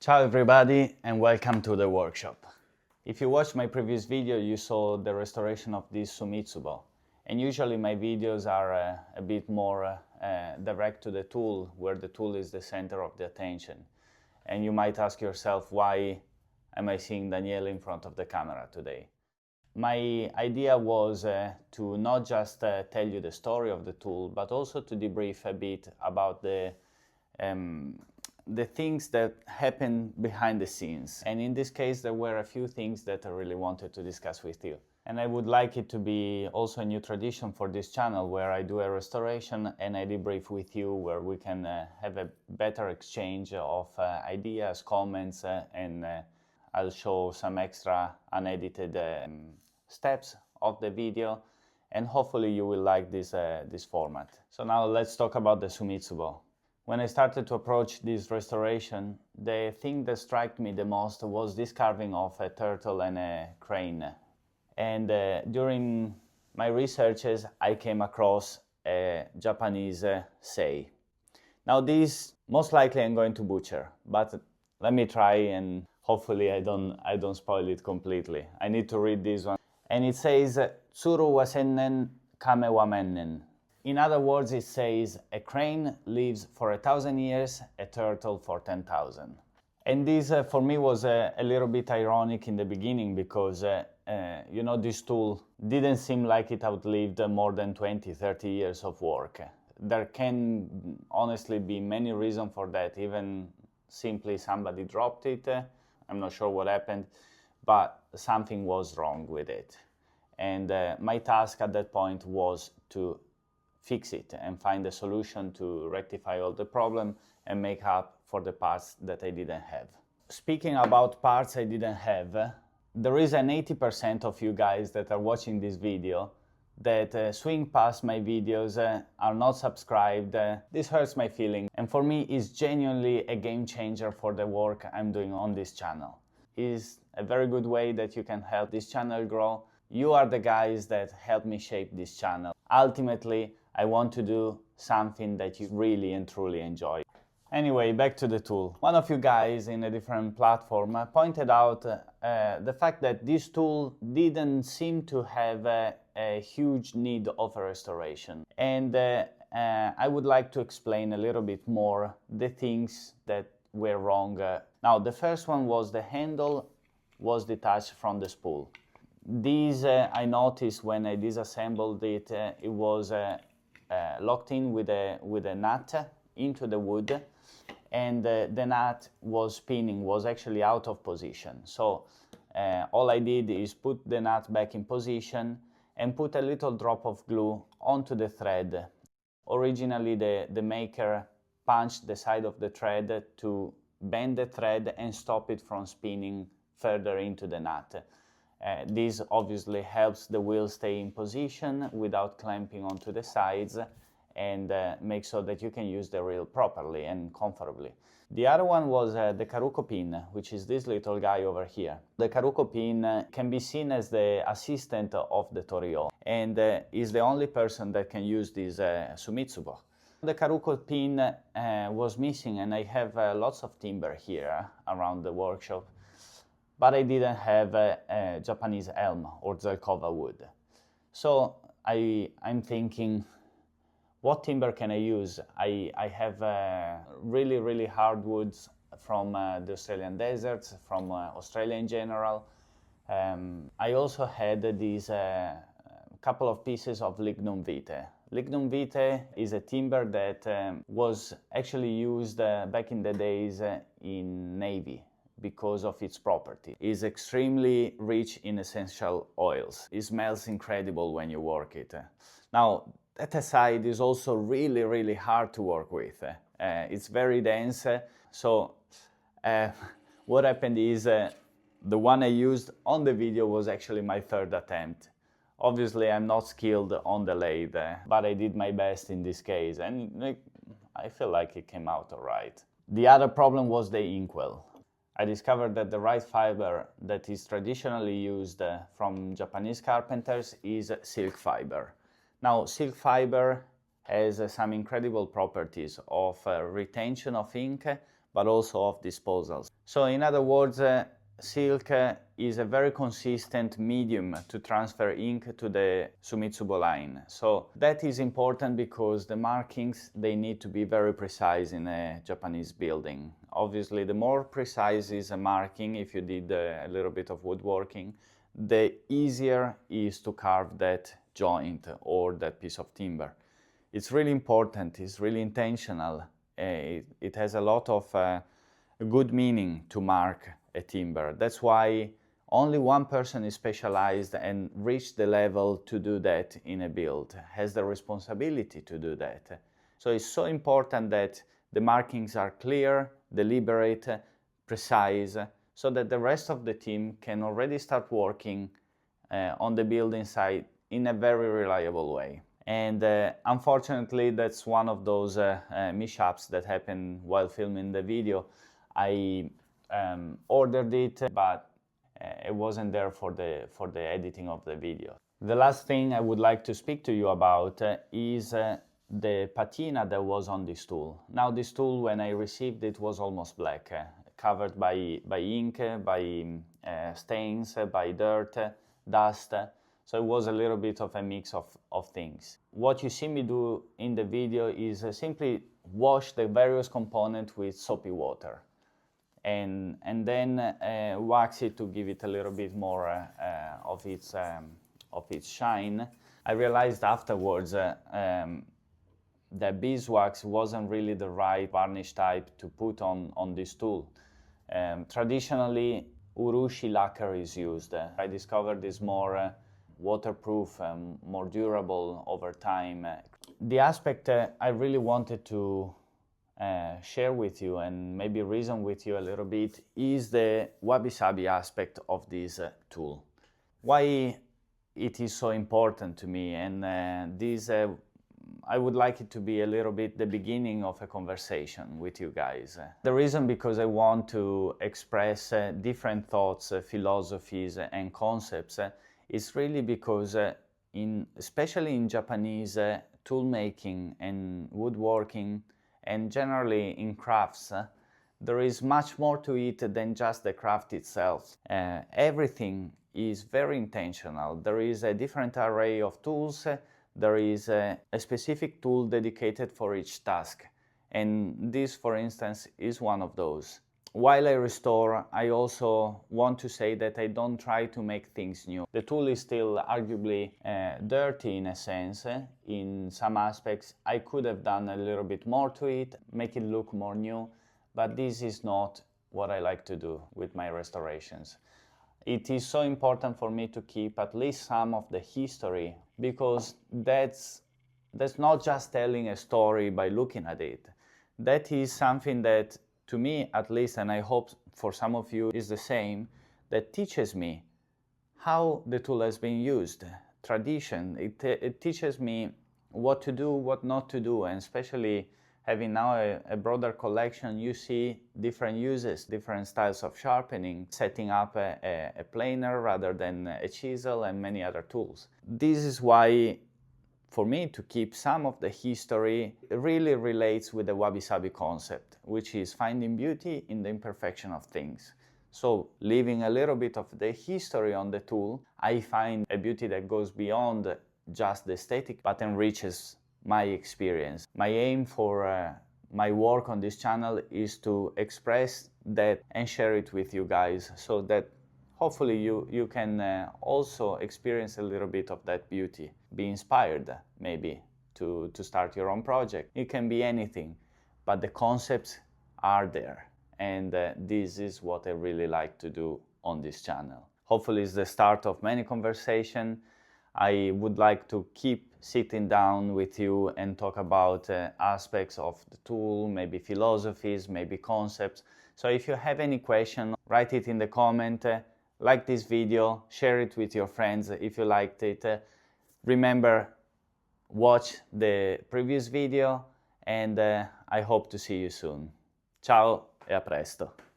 Ciao everybody and welcome to the workshop. If you watched my previous video, you saw the restoration of this Sumitsubo. And usually my videos are a bit more direct to the tool, where the tool is the center of the attention. And you might ask yourself, why am I seeing Daniele in front of the camera today? My idea was to not just tell you the story of the tool, but also to debrief a bit about the things that happen behind the scenes. And in this case, there were a few things that I really wanted to discuss with you. And I would like it to be also a new tradition for this channel, where I do a restoration and I debrief with you, where we can have a better exchange of ideas, comments, and I'll show some extra unedited steps of the video, and hopefully you will like this format. So now let's talk about the Sumitsubo. When I started to approach this restoration, the thing that struck me the most was this carving of a turtle and a crane. And during my researches, I came across a Japanese say. Now this, most likely I'm going to butcher, but let me try and hopefully I don't spoil it completely. I need to read this one. And it says, Tsuru wa sennen kame wa mennen. In other words, it says, a crane lives for 1,000 years, a turtle for 10,000. And this for me was a little bit ironic in the beginning, because you know, this tool didn't seem like it outlived more than 20, 30 years of work. There can honestly be many reasons for that. Even simply somebody dropped it. I'm not sure what happened, but something was wrong with it. And my task at that point was to fix it and find a solution to rectify all the problem and make up for the parts that I didn't have. Speaking about parts I didn't have, there is an 80% of you guys that are watching this video that swing past my videos, are not subscribed. This hurts my feeling, and for me is genuinely a game changer for the work I'm doing on this channel. It's a very good way that you can help this channel grow. You are the guys that help me shape this channel. Ultimately, I want to do something that you really and truly enjoy. Anyway, back to the tool. One of you guys in a different platform pointed out the fact that this tool didn't seem to have a huge need of a restoration. And I would like to explain a little bit more the things that were wrong. Now, the first one was the handle was detached from the spool. This I noticed when I disassembled it. It was locked in with a nut into the wood, and the nut was spinning, was actually out of position. So all I did is put the nut back in position and put a little drop of glue onto the thread. Originally the maker punched the side of the thread to bend the thread and stop it from spinning further into the nut. This obviously helps the wheel stay in position without clamping onto the sides, and make so that you can use the reel properly and comfortably. The other one was the Karuko pin, which is this little guy over here. The Karuko pin can be seen as the assistant of the Tōryō, and is the only person that can use this Sumitsubo. The Karuko pin was missing, and I have lots of timber here around the workshop, but I didn't have a Japanese elm or Zelkova wood. So I'm thinking, what timber can I use? I have really hardwoods from the Australian deserts, from Australia in general. I also had these couple of pieces of Lignum Vitae. Lignum Vitae is a timber that was actually used back in the days in Navy because of its property. It's extremely rich in essential oils. It smells incredible when you work it. Now, that aside, is also really hard to work with. It's very dense. So what happened is the one I used on the video was actually my third attempt. Obviously, I'm not skilled on the lathe, but I did my best in this case, and I feel like it came out all right. The other problem was the Inkwell. I discovered that the right fiber that is traditionally used from Japanese carpenters is silk fiber. Now, silk fiber has some incredible properties of retention of ink, but also of disposals. So in other words, silk is a very consistent medium to transfer ink to the Sumitsubo line. So that is important because the markings, they need to be very precise in a Japanese building. Obviously, the more precise is a marking, if you did a little bit of woodworking, the easier is to carve that joint or that piece of timber. It's really important, it's really intentional. It has a lot of good meaning to mark a timber. That's why only one person is specialized and reached the level to do that in a build, has the responsibility to do that. So it's so important that the markings are clear, deliberate, precise, so that the rest of the team can already start working on the building site in a very reliable way. And unfortunately, that's one of those mishaps that happened while filming the video. I ordered it, but it wasn't there for the editing of the video. The last thing I would like to speak to you about is the patina that was on this tool. Now this tool, when I received it, was almost black, covered by ink, by stains, by dirt, dust. So it was a little bit of a mix of things. What you see me do in the video is simply wash the various components with soapy water and then wax it to give it a little bit more of its shine. I realized afterwards that beeswax wasn't really the right varnish type to put on this tool. Traditionally, Urushi lacquer is used. I discovered this more waterproof and more durable over time. The aspect I really wanted to share with you and maybe reason with you a little bit is the Wabi-Sabi aspect of this tool. Why it is so important to me, and I would like it to be a little bit the beginning of a conversation with you guys. The reason because I want to express different thoughts, philosophies and concepts is really because especially in Japanese tool making and woodworking and generally in crafts, there is much more to it than just the craft itself. Everything is very intentional. There is a different array of tools. There is a specific tool dedicated for each task. And this, for instance, is one of those. While I restore, I also want to say that I don't try to make things new. The tool is still arguably dirty in a sense. In some aspects, I could have done a little bit more to it, make it look more new, but this is not what I like to do with my restorations. It is so important for me to keep at least some of the history, because that's not just telling a story by looking at it. That is something that, to me at least, and I hope for some of you is the same, that teaches me how the tool has been used. Tradition, it teaches me what to do, what not to do, and especially having now a broader collection, you see different uses, different styles of sharpening, setting up a planer rather than a chisel and many other tools. This is why, for me, to keep some of the history really relates with the Wabi-Sabi concept, which is finding beauty in the imperfection of things. So, leaving a little bit of the history on the tool, I find a beauty that goes beyond just the aesthetic, but enriches my experience. My aim for my work on this channel is to express that and share it with you guys, so that hopefully you can also experience a little bit of that beauty. Be inspired maybe to start your own project. It can be anything, but the concepts are there. And this is what I really like to do on this channel. Hopefully it's the start of many conversations. I would like to keep sitting down with you and talk about aspects of the tool, maybe philosophies, maybe concepts. So if you have any question, write it in the comment, like this video, share it with your friends if you liked it. Remember, watch the previous video, and I hope to see you soon. Ciao e a presto!